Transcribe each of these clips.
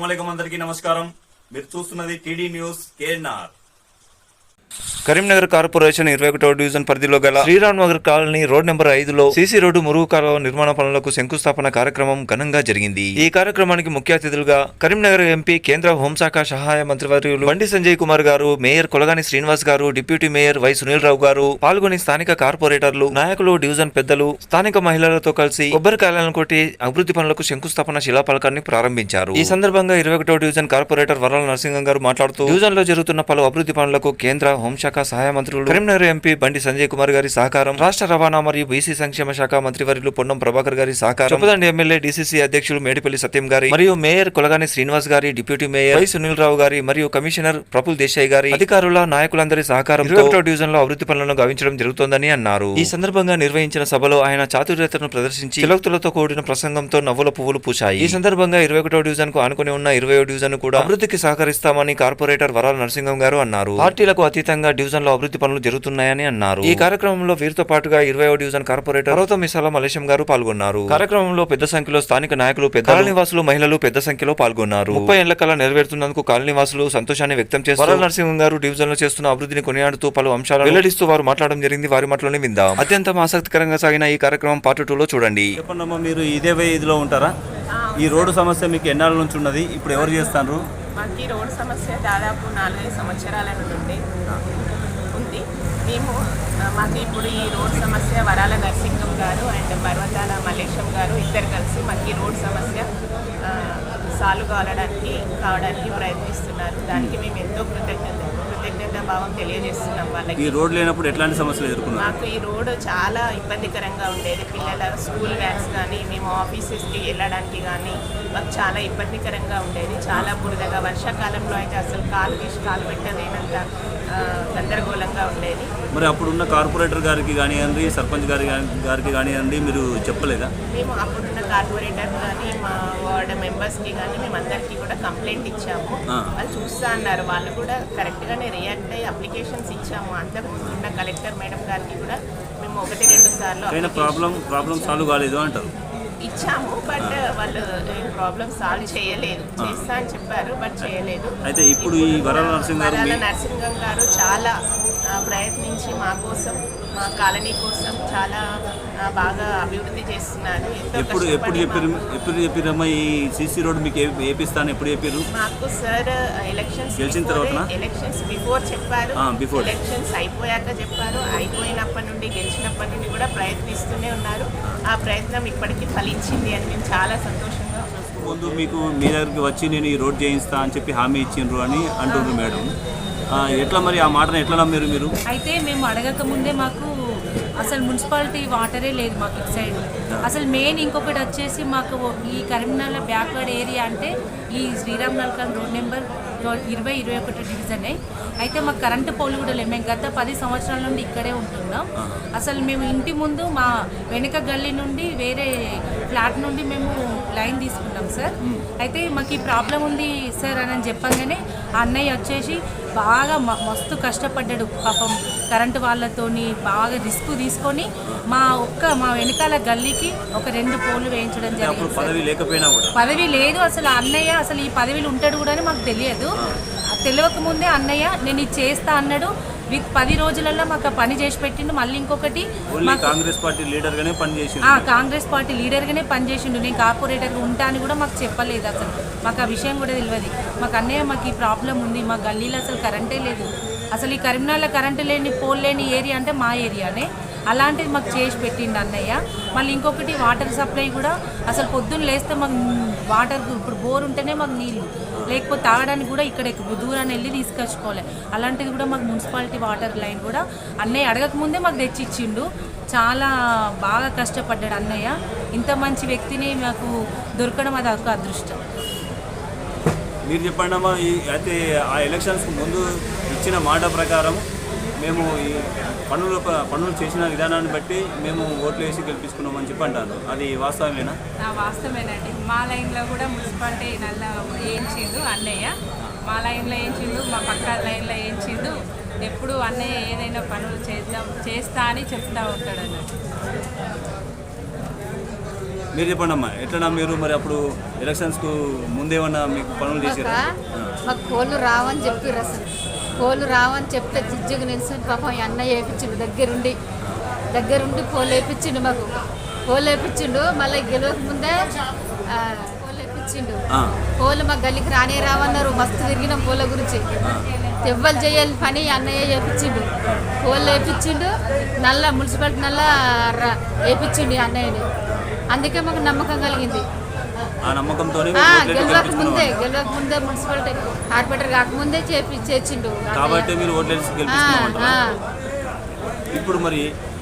అస్సలాముఅలైకుం అందరికీ నమస్కారం. మీరు చూస్తున్నది TD news KNR. Karimnagar corporation 21వ డివిజన్ పరిధిలో గల Sriram Nagar colony road number 5లో సీసీ రోడ్డు మురుగు కాలువ నిర్మాణ పనులకు శంకుస్థాపన కార్యక్రమం ఘనంగా జరిగింది. ఈ కార్యక్రమానికి ముఖ్య అతిథులుగా కరీంనగర్ ఎంపీ, కేంద్ర హోంశాఖ సహాయ మంత్రివర్యులు బండి సంజయ్ కుమార్ గారు, మేయర్ కొలగాని శ్రీనివాస్ గారు, deputy mayor why Sunil Rao గారు పాల్గొని స్థానిక కార్పొరేటర్లు, నాయకులు, డివిజన్ పెద్దలు, స్థానిక మహిళలతో కలిసి కొబ్బరికాయలను కొట్టి అభివృద్ధి పనులకు శంకుస్థాపన శిలాఫలకాన్ని ప్రారంభించారు. ఈ సందర్భంగా 21వ డివిజన్ కార్పొరేటర్ వరాల నరసింహం గారు మాట్లాడుతూ డివిజన్ లో జరుగుతున్న పలు అభివృద్ధి పనులకు కేంద్ర హోంశాఖ సహాయ మంత్రులు, కరీంనగర్ ఎంపీ బండి సంజయ్ కుమార్ గారి సహకారం, రాష్ట్ర రవాణా మరియు బీసీ సంక్షేమ శాఖ మంత్రివర్యులు పొన్నం ప్రభాకర్ గారి సహకారం, చొప్పదండి ఎమ్మెల్యే డీసీసీ అధ్యక్షులు మేడిపల్లి సత్యం గారి మరియు మేయర్ కొలగాని శ్రీనివాస్ గారి, deputy mayor why Sunil Rao గారి మరియు కమిషనర్ ప్రఫుల్ దేశాయ్ గారి అధికారుల, నాయకులందరి సహకారంతో 21వ డివిజన్ లో అభివృద్ధి పనులను గావించడం జరుగుతోందని అన్నారు. ఈ సందర్భంగా నిర్వహించిన సభలో ఆయన చాతుర్యతను ప్రదర్శించి చిలక్తులతో కూడిన ప్రసంగంతో నవ్వుల పువ్వులు పూశాయి. ఈ సందర్భంగా 21వ డివిజన్ కు ఆనుకుని ఉన్న 20వ డివిజన్ కూడా అభివృద్ధికి సహకరిస్తామని కార్పొరేటర్ వరాల నరసింహం గారు అన్నారు. పార్టీలకు అతీతంగా డివిజన్ లో అభివృద్ధి పనులు జరుగుతున్నాయని అన్నారు. ఈ కార్యక్రమంలో వీరితో పాటుగా 20వ డివిజన్ కార్పొరేటర్ పర్వతం మిసాల మలేశం గారు పాల్గొన్నారు. కార్యక్రమంలో పెద్ద సంఖ్యలో స్థానిక నాయకులు, కాలనీవాసులు, మహిళలు పెద్ద సంఖ్యలో పాల్గొన్నారు. 30 ఏళ్ల కల నెరవేరుతున్నందుకు కాలనీవాసులు సంతోషాన్ని వ్యక్తం చేస్తూ వరాల నరసింహం గారు డివిజన్ లో చేస్తున్న అభివృద్ధిని కొనియాడుతూ పలు అంశాలను వెల్లడిస్తూ వారు మాట్లాడడం జరిగింది. వారి మాటలోనే విందాం. అత్యంత ఆసక్తికరంగా సాగిన ఈ కార్యక్రమం పార్ట్ 2 లో చూడండి. చెప్పండి, మీరు ఇదే ఇదిలో ఉంటారా? ఈ రోడ్డు సమస్య మీకు ఎన్నాళ్ళ నుంచి ఉన్నది? ఇప్పుడు ఎవరు చేస్తారు? మాకు ఈ రోడ్డు సమస్య దాదాపు 4-5 సంవత్సరాల నుండి ఉంది. మాకు ఇప్పుడు ఈ రోడ్ సమస్య వరాల నరసింహం గారు అండ్ పర్వతాల మలేశం గారు ఇద్దరు కలిసి మాకు ఈ రోడ్ సమస్య సాల్వ్ కావడానికి ప్రయత్నిస్తున్నారు. దానికి మేము ఎంతో కృతజ్ఞత భావం తెలియజేస్తున్నాం వాళ్ళకి. ఈ రోడ్ లేనప్పుడు ఎట్లాంటి సమస్యలు ఎదుర్కొన్నారు? మాకు ఈ రోడ్డు చాలా ఇబ్బందికరంగా ఉండేది. పిల్లల స్కూల్ వ్యాన్స్ కానీ, మేము ఆఫీసెస్కి వెళ్ళడానికి కానీ మాకు చాలా ఇబ్బందికరంగా ఉండేది. చాలా బురదగా, వర్షాకాలంలో అయితే అసలు కాలు పెట్టలేనంత గందరగోళంగా ఉండేది. మరి అప్పుడున్న కార్పొరేటర్ గారికి కానివ్వండి, సర్పంచ్ గారికి కానివ్వండి, మీరు చెప్పలేదా? మేము అప్పుడున్న కార్పొరేటర్ కానీ, మా వార్డ్ మెంబర్స్కి కానీ మేము అందరికీ కూడా కంప్లైంట్ ఇచ్చాము. వాళ్ళు చూస్తా అన్నారు. వాళ్ళు కూడా కరెక్ట్గానే రియాక్ట్ అయ్యి అప్లికేషన్స్ ఇచ్చాము. అంతకుముందు ఉన్న కలెక్టర్ మేడం గారికి కూడా మేము 1-2 సార్లు ప్రాబ్లం సాల్వ్ కాలేదు అంటారు ఇచ్చాము. బట్ వాళ్ళు ప్రాబ్లం సాల్వ్ చేయలేదు. చేస్తా అని చెప్పారు, బట్ చేయలేదు. అయితే ఇప్పుడు ఈ వరాల నరసింహం గారు చాలా ప్రయత్నించి మా కోసం, మా కాలనీ కోసం చాలా బాగా అభివృద్ధి చేస్తున్నారు. ఎప్పుడు చెప్పారమ్మా ఈ సీసీ రోడ్ మీకు వేపిస్తాను? ఎప్పుడు చెప్పారు? మాకు సార్ ఎలక్షన్స్ గెలిచిన తర్వాత, ఎలక్షన్స్ బిఫోర్ చెప్పారు, ఎలక్షన్స్ అయిపోయాక చెప్పారు. అయిపోయినప్పటి నుండి, గెలిచినప్పటి నుండి కూడా ప్రయత్నిస్తూనే ఉన్నారు. ఆ ప్రయత్నం ఇప్పటికీ ఫలించింది అని మేము చాలా సంతోషంగా. ముందు మీకు మీ దగ్గరికి వచ్చి నేను ఈ రోడ్ చేయిస్తా అని చెప్పి హామీ ఇచ్చిండ్రు అని అంటున్నారు మేడం. ఎట్లా మరి ఆ మాటను ఎట్లా నమ్మారు మీరు? అయితే మేము అడగక ముందే మాకు అసలు మున్సిపాలిటీ వాటరే లేదు మాకు ఇటు సైడ్. అసలు మెయిన్ ఇంకొకటి వచ్చేసి మాకు ఈ కరీంనగర్ బ్యాక్వర్డ్ ఏరియా అంటే ఈ శ్రీరామ్ నగర్ రోడ్ నెంబర్ 20-21 డివిజనే. అయితే మాకు కరెంటు పోలు కూడా లేవు. మేము గత 10 సంవత్సరాల నుండి ఇక్కడే ఉంటున్నాం. అసలు మేము ఇంటి ముందు మా వెనుక గల్లీ నుండి వేరే ఫ్లాట్ నుండి మేము లైన్ తీసుకున్నాం సార్. అయితే మాకు ఈ ప్రాబ్లం ఉంది సార్ అని చెప్పగానే ఆ అన్నయ్య వచ్చేసి బాగా మస్తు కష్టపడ్డాడు పాపం. కరెంటు వాళ్ళతోని బాగా రిస్క్ తీసుకొని మా వెనకాల గల్లీకి ఒక 2 పోలు వేయించడం జరిగింది. పదవి లేదు అసలు. అన్నయ్య అసలు ఈ పదవిలో ఉంటాడు కూడా అని మాకు తెలియదు. తెలియక ముందే అన్నయ్య నేను ఇది చేస్తా అన్నాడు. విత్ 10 రోజులలో మాకు ఆ పని చేసి పెట్టిండు. మళ్ళీ ఇంకొకటి కాంగ్రెస్ పార్టీ లీడర్గానే పనిచేసిండు. నేను కార్పొరేటర్గా ఉంటా అని కూడా మాకు చెప్పలేదు. అసలు మాకు ఆ విషయం కూడా తెలియదు. మాకు అన్నయ్య మాకు ఈ ప్రాబ్లం ఉంది, మా గల్లీలో అసలు కరెంటే లేదు. అసలు ఈ కరీంనగర్లో కరెంటు లేని, పోల్ లేని ఏరియా అంటే మా ఏరియానే. అలాంటిది మాకు చేసి పెట్టిండు అన్నయ్య. మళ్ళీ ఇంకొకటి వాటర్ సప్లై కూడా అసలు పొద్దున్న లేస్తే మాకు వాటర్, ఇప్పుడు బోర్ ఉంటేనే మాకు నీళ్ళు, లేకపోతే తాగడానికి కూడా ఇక్కడ దూరాన్ని వెళ్ళి తీసుకొచ్చుకోవాలి. అలాంటిది కూడా మాకు మున్సిపాలిటీ వాటర్ లైన్ కూడా అన్నయ్య అడగకముందే మాకు తెచ్చిచ్చిండు. చాలా బాగా కష్టపడ్డాడు అన్నయ్య. ఇంత మంచి వ్యక్తిని మాకు దొరకడం అది ఒక అదృష్టం. మీరు చెప్పండి అమ్మా. అయితే ఆ ఎలక్షన్స్ ముందు ఇచ్చిన మాట ప్రకారం మేము ఈ పనులు చేసిన విధానాన్ని బట్టి మేము ఓట్లు వేసి గెలిపించుకున్నామని చెప్పి అంటారు. అది వాస్తవమేనా? వాస్తవేనండి. మా లైన్లో కూడా మున్సిపాలిటీ వేయించిండు అన్నయ్య. మా లైన్లో వేయించిండు, మా పక్క లైన్లో వేయించిండు. ఎప్పుడు అన్నయ్య ఏదైనా పనులు చేస్తా అని చెప్తా ఉంటాడు అన్నట్టు. మీరు చెప్పండి అమ్మా, ఎట్లా మీరు మరి అప్పుడు ఎలక్షన్స్కు ముందేమన్నా మీకు పనులు చేశారా? మాకు కోళ్ళు రావని చెప్పారు. అసలు కోళ్ళు రావని చెప్తే జిజ్జుకు నిలిచి పాపం ఈ అన్నయ్య వేయించిండు దగ్గరుండి కోళ్ళు వేయించిండు. మాకు కోళ్ళు వేయించిండు. మళ్ళీ గెలవక ముందే కోళ్ళు వేయించిండు. కోళ్ళు మా గల్లికి రావన్నారు. మస్తు తిరిగినాం కోళ్ళ గురించి. ఎవ్వరు చేయాలి పని అన్నయ్య వేయించిండు. కోళ్ళు వేయించిండు. మున్సిపాలిటీ వేయించిండు అన్నయ్యని. అందుకే మాకు నమ్మకం కలిగింది. ఆ నమ్మకంతో గెలవక ముందే మున్సిపాలిటీ కార్పొరేటర్ కాకముందే చేర్చిండు కాబట్టి మీరు ఓట్లేసి గెలిపించుకున్నామంటారా? ఇప్పుడు మరి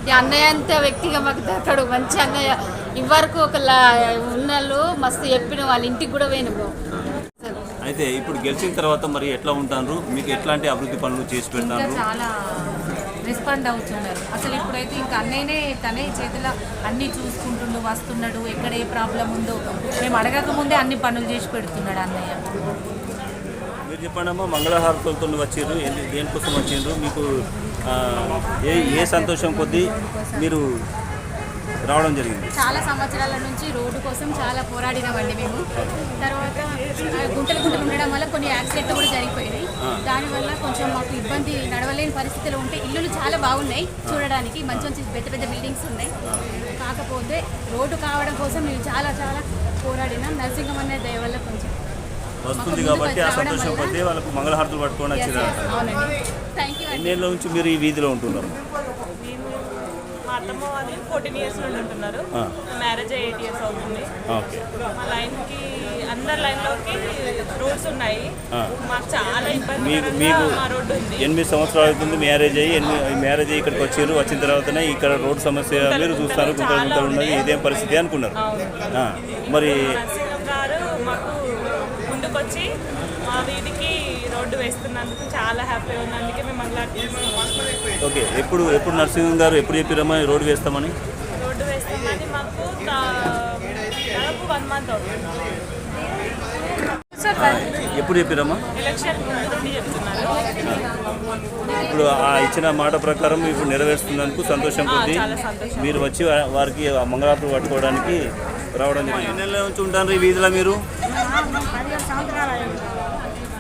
ఈ అన్నయ్య అంతే వ్యక్తిగా మాకు దక్కడు. మంచి అన్నయ్య. ఇవరకు ఒక ఉన్నళ్ళు మస్తు చెప్పిన వాళ్ళ ఇంటికి కూడా పోయినాము. అయితే ఇప్పుడు గెలిచిన తర్వాత మరి ఎట్లా ఉంటారు? మీకు ఎట్లాంటి అభివృద్ధి పనులు చేసి పెడతారు? చాలా రెస్పాండ్ అవుతున్నారు. అసలు ఇప్పుడైతే ఇంకా అన్నయ్యనే తనే చేతిలో అన్నీ చూసుకుంటుండు, వస్తున్నాడు. ఎక్కడ ఏ ప్రాబ్లం ఉందో మేము అడగక ముందే అన్ని పనులు చేసి పెడుతున్నాడు అన్నయ్య. మీరు చెప్పండి అమ్మా, మంగళహారతులతో వచ్చిర్రు, దేనికోసం వచ్చిండ్రు? మీకు ఏ సంతోషం కొద్దీ మీరు రావడం జరిగింది? చాలా సంవత్సరాల నుంచి రోడ్డు కోసం చాలా పోరాడినామండి మేము. తర్వాత గుంటలు ఉండడం వల్ల కొన్ని యాక్సిడెంట్లు కూడా జరిగిపోయినాయి. దానివల్ల కొంచెం మాకు ఇబ్బంది, నడవలేని పరిస్థితిలో ఉంటే ఇల్లులు చాలా బాగున్నాయి చూడడానికి, మంచి మంచి పెద్ద బిల్డింగ్స్ ఉన్నాయి. కాకపోతే రోడ్డు కావడం కోసం మేము చాలా పోరాడినాం. నరసింహం అనే దయ వల్ల కొంచెం వస్తుంది కాబట్టి ఆ సంతోషం కొద్దీ వాళ్ళకు మంగళహారతులు పట్టుకొని వచ్చిర్రు. అవునండి. Thank you. ఎన్నేళ్ళ నుంచి మీరు ఈ వీధిలో ఉంటున్నారు? మా అత్తమ్మ వాళ్ళు 14 years నుండి ఉంటున్నారు. మ్యారేజ్ 8 years అవుతుంది. మా లైన్కి అందరి లైన్లోకి రోడ్స్ ఉన్నాయి. మాకు చాలా ఇబ్బంది. మా రోడ్డు ఉంది. 8 సంవత్సరాలు అవుతుంది మ్యారేజ్ అయ్యి ఇక్కడికి వచ్చారు. వచ్చిన తర్వాతనే ఇక్కడ రోడ్ సమస్య మీరు చూస్తారు, గుంతలు ఉన్నది, ఇదేం పరిస్థితి అనుకున్నారు. మరి నరసింహం గారు మాకు ముందుకొచ్చి మా వీధికి రోడ్డు వేస్తున్నందుకు చాలా హ్యాపీగా ఉంది. అందుకే మేము ఓకే, ఎప్పుడు నరసింహం గారు ఎప్పుడు చెప్పారమ్మా రోడ్డు వేస్తామని? రోడ్డు వేస్తామని మాకు దాదాపు 1 month అవుతుంది. ఎప్పుడు చెప్పారమ్మా? ఎలక్షన్ ముందు నుండి చెప్తున్నారు. ఇప్పుడు ఆ ఇచ్చిన మాట ప్రకారం ఇప్పుడు నెరవేరుస్తున్నందుకు సంతోషం కొద్దీ మీరు వచ్చి వారికి మంగళారతులు పట్టుకోవడానికి రావడం జరిగింది. ఎన్ని నెలల నుంచి ఉంటారు ఈ వీధిలో మీరు?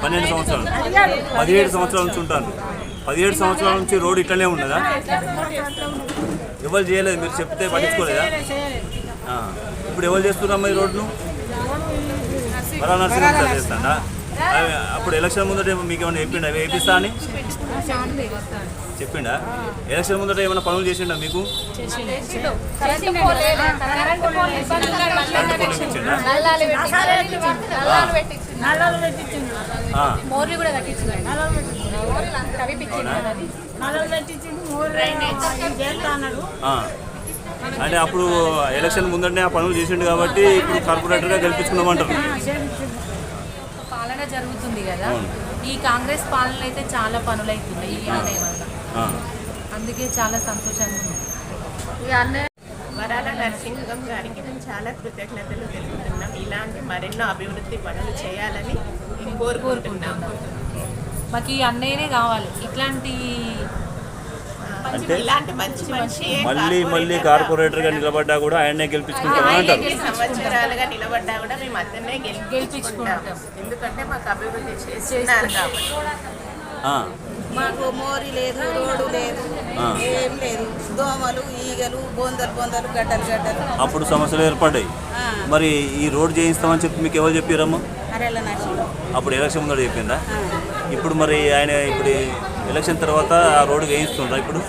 12 సంవత్సరాలు, 17 సంవత్సరాల నుంచి ఉంటారు. 17 సంవత్సరాల నుంచి రోడ్డు ఇట్లనే ఉన్నదా? ఎవరు చేయలేదు, మీరు చెప్తే పట్టించుకోలేదా? ఇప్పుడు ఎవరు చేస్తున్నారమ్మా ఈ రోడ్ను? వరా నరసింహం సార్ చేస్తాడా? అప్పుడు ఎలక్షన్ ముందట మీకు ఏమైనా చెప్పిండా వేపిస్తా అని? చెప్పిండా? ఎలక్షన్ ముందట ఏమైనా పనులు చేసిండా మీకు? మోర్లు కూడా కట్టించింది. అంటే అప్పుడు ఎలక్షన్ ముందరనే ఆ పనులు చేసిండు కాబట్టి ఇప్పుడు కార్పొరేటర్గా గెలిపించుకున్నామంటారు. పాలన జరుగుతుంది కదా, ఈ కాంగ్రెస్ పాలన అయితే చాలా పనులు అవుతున్నాయి ఈ అన్నయ్య వల్ల. అందుకే చాలా సంతోషంగా ఉంది. వరాల నరసింహం గారికి మేము చాలా కృతజ్ఞతలు తెలుపుతున్నాం. ఇలాంటి మరెన్నో అభివృద్ధి పనులు చేయాలని కోరుకుంటున్నాం. మాకు ఈ అన్నయ్యనే కావాలి. ఇట్లాంటి మళ్ళీ కార్పొరేటర్గా నిలబడ్డా కూడా ఆయనే గెలిపించుకుంటాం. సంవత్సరాలుగా నిలబడ్డా కూడా మేము అతన్నే గెలిపించుకుంటాం. ఎందుకంటే మాకు అభివృద్ధి చేస్తున్నారు కాబట్టి. మాకు మోరి లేదు, రోడ్డు లేదు, ఏం లేదు. దోమలు, ఈగలు, బొందలు, గడ్డలు. అప్పుడు సమస్యలు ఏర్పడ్డాయి. మరి ఈ రోడ్డు చేయిస్తామని చెప్పి మీకు ఎవరు చెప్పారమ్మా? అప్పుడు ఎలక్షన్ ముందు చెప్పిందా? ఇప్పుడు మరి ఆయన ఇప్పుడు ఎలక్షన్ తర్వాత ఆ రోడ్డు వేయిస్తుండ్రా? ఇప్పుడు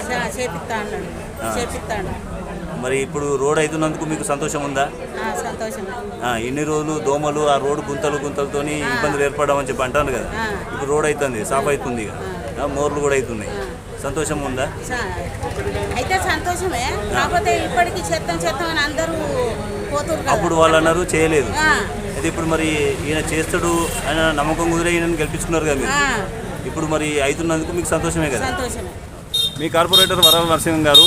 మరి ఇప్పుడు రోడ్ అవుతున్నందుకు మీకు సంతోషం ఉందా? ఎన్ని రోజులు దోమలు, ఆ రోడ్డు గుంతలతో ఇబ్బందులు ఏర్పడమని చెప్పి అంటాను కదా. ఇప్పుడు రోడ్ అవుతుంది, సాఫ్ అవుతుంది, మోర్లు కూడా అవుతున్నాయి. సంతోషం ఉందా? అయితే సంతోషమే. కాకపోతే ఇప్పటికీ చెత్తం అని అందరూ పోతున్నారు. అప్పుడు వాళ్ళు అన్నారు చేయలేదు. అయితే ఇప్పుడు మరి ఈయన చేస్తాడు ఆయన నమ్మకం కుదిరే ఈయన గెలిపించుకున్నారు కదా మీరు. ఇప్పుడు మరి అవుతున్నందుకు మీకు సంతోషమే కదా. మీ కార్పొరేటర్ వరాల నరసింహం గారు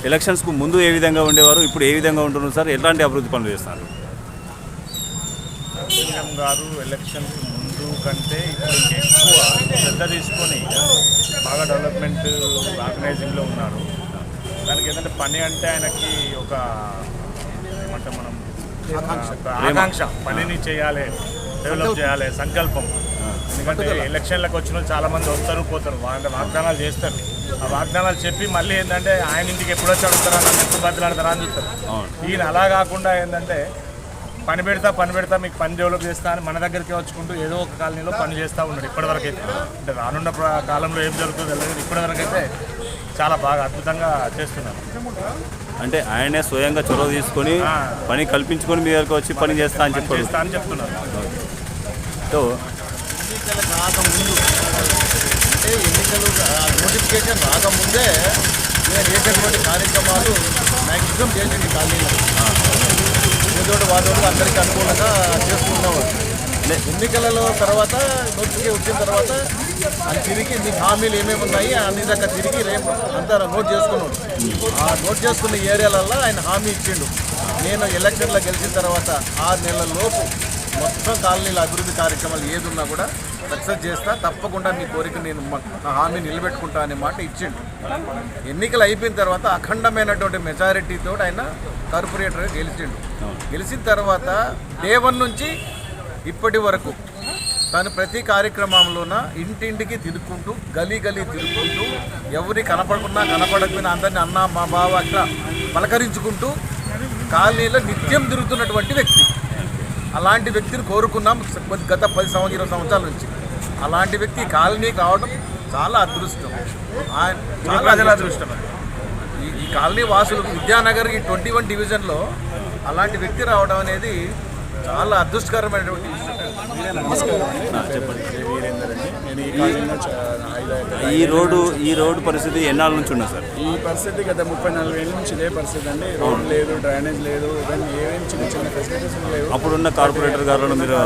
ఎలక్షన్స్కు ముందు ఏ విధంగా ఉండేవారు, ఇప్పుడు ఏ విధంగా ఉంటున్నారు సార్? ఎలాంటి అభివృద్ధి పనులు చేస్తారు? నరసింహం గారు ఎలక్షన్స్ ముందు కంటే ఇప్పుడు ఎక్కువ శ్రద్ధ తీసుకొని బాగా డెవలప్మెంట్ ఆర్గనైజింగ్లో ఉన్నారు. దానికి ఏంటంటే పని అంటే ఆయనకి ఒక ఏమంటే మనం ఆకాంక్ష, పనిని చేయాలి, డెవలప్ చేయాలి, సంకల్పం. ఎందుకంటే ఎలక్షన్లకు వచ్చిన వాళ్ళు చాలామంది వస్తారు పోతారు, వాళ్ళ వాగ్దానాలు చేస్తారు. ఆ వాగ్దానాలు చెప్పి మళ్ళీ ఏంటంటే ఆయన ఇంటికి ఎప్పుడు వచ్చి అడుగుతారా, నన్ను ఎప్పుడు బద్దలాడతారా అని చూస్తారు. ఈయన అలా కాకుండా ఏంటంటే పని పెడతా మీకు పని డెవలప్ చేస్తా అని మన దగ్గరికి వచ్చుకుంటూ ఏదో ఒక కాలనీలో పని చేస్తూ ఉన్నాడు ఇప్పటివరకు అయితే. అంటే రానున్న కాలంలో ఏం జరుగుతుందో తెలియదు, ఇప్పటివరకు అయితే చాలా బాగా అద్భుతంగా చేస్తున్నారు. అంటే ఆయనే స్వయంగా చొరవ తీసుకొని పని కల్పించుకొని మీ దగ్గరకు వచ్చి పని చేస్తా అని చెప్తున్నారు. సో రాకముందు అంటే ఎన్నికలు నోటిఫికేషన్ రాకముందే నేను చేసేటువంటి కార్యక్రమాలు మ్యాక్సిమం చేసింది కాలనీలో. ఏదోటి వాదోడు అందరికీ అనుకూలంగా చేసుకున్నవాడు. ఎన్నికలలో తర్వాత నోటిఫికేషన్ వచ్చిన తర్వాత అది తిరిగి మీకు హామీలు ఏమేమి ఉన్నాయి అన్ని దగ్గర తిరిగి రేపు అంతా నోట్ చేసుకున్నాడు. ఆ నోట్ చేసుకున్న ఏరియాలలో ఆయన హామీ ఇచ్చిండు. నేను ఎలక్షన్లో గెలిచిన తర్వాత 6 నెలల లోపు మొత్తం కాలనీల అభివృద్ధి కార్యక్రమాలు ఏది ఉన్నా కూడా సక్సెస్ చేస్తా, తప్పకుండా మీ కోరిక నేను నా హామీ నిలబెట్టుకుంటా అనే మాట ఇచ్చిండు. ఎన్నికలు అయిపోయిన తర్వాత అఖండమైనటువంటి మెజారిటీతో ఆయన కార్పొరేటర్గా గెలిచిండు. గెలిచిన తర్వాత డే 1 నుంచి ఇప్పటి వరకు తను ప్రతి కార్యక్రమంలోన ఇంటింటికి తిరుగుకుంటూ గలీ తిరుగుకుంటూ ఎవరి కనపడకపోయినా అందరినీ అన్న మా బావ అట్లా పలకరించుకుంటూ కాలనీలో నిత్యం తిరుగుతున్నటువంటి వ్యక్తి. అలాంటి వ్యక్తిని కోరుకున్నాం గత 10-20 సంవత్సరాల నుంచి. అలాంటి వ్యక్తి కాలనీకి రావడం చాలా అదృష్టం, చాలా అదృష్టం. ఈ కాలనీ వాసులకు విద్యానగర్ ఈ 21 డివిజన్లో అలాంటి వ్యక్తి రావడం అనేది చాలా అదృష్టకరమైనటువంటి విషయం. ఈ రోడ్డు పరిస్థితి ఎన్నాళ్ళ నుంచి ఉన్నా సార్? ఈ పరిస్థితి గత 34 ఏళ్ళ నుంచి ఇదే పరిస్థితి అండి. రోడ్ లేదు, డ్రైనేజ్ లేదు, ఇవన్నీ ఏమేమి చిన్న ఫెసిలిటీస్ లేవు. అప్పుడున్న కార్పొరేటర్ గారు మీరు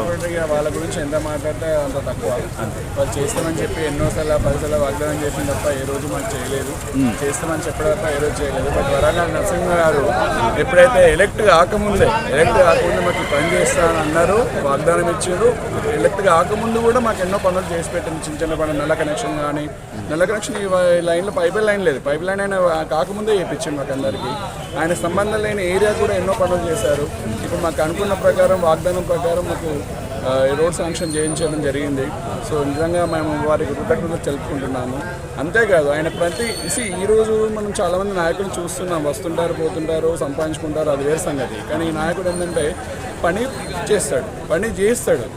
వాళ్ళ గురించి ఎంత మాట్లాడితే అంత తక్కువ. వాళ్ళు చేస్తామని చెప్పి ఎన్నోసార్లు 10 సార్లు వాగ్దానం చేసిన తప్ప ఏ రోజు మాకు చేయలేదు. చేస్తామని చెప్పడం తప్ప ఏ రోజు చేయలేదు. బట్ వరంగల్ నరసింహ గారు ఎప్పుడైతే ఎలక్ట్ కాకముందే మాకు పని చేస్తానని అన్నారు, వాగ్దానం ఇచ్చారు. ఎలక్ట్ కాకముందు కూడా మాకు ఎన్నో పనులు చేసి పెట్టింది. చిన్న పనులు, నల్ల కనెక్షన్ కానీ, నల్ల కనెక్షన్ ఈ లైన్లో పైప్ లైన్ లేదు, పైప్ లైన్ ఆయన కాకముందే చేయించింది మాకు అందరికీ. ఆయన సంబంధం లేని ఏరియా కూడా ఎన్నో పనులు చేశారు. ఇప్పుడు మాకు అనుకున్న ప్రకారం, వాగ్దానం ప్రకారం మాకు రోడ్ శాంక్షన్ చేయించడం జరిగింది. సో నిజంగా మేము వారికి కృతజ్ఞతలు తెలుపుకుంటున్నాము. అంతేకాదు ఆయన ఈరోజు మనం చాలామంది నాయకులు చూస్తున్నాం, వస్తుంటారు, పోతుంటారు, సంపాదించుకుంటారు, అది వేరే సంగతి. కానీ ఈ నాయకుడు ఏంటంటే పని చేస్తాడు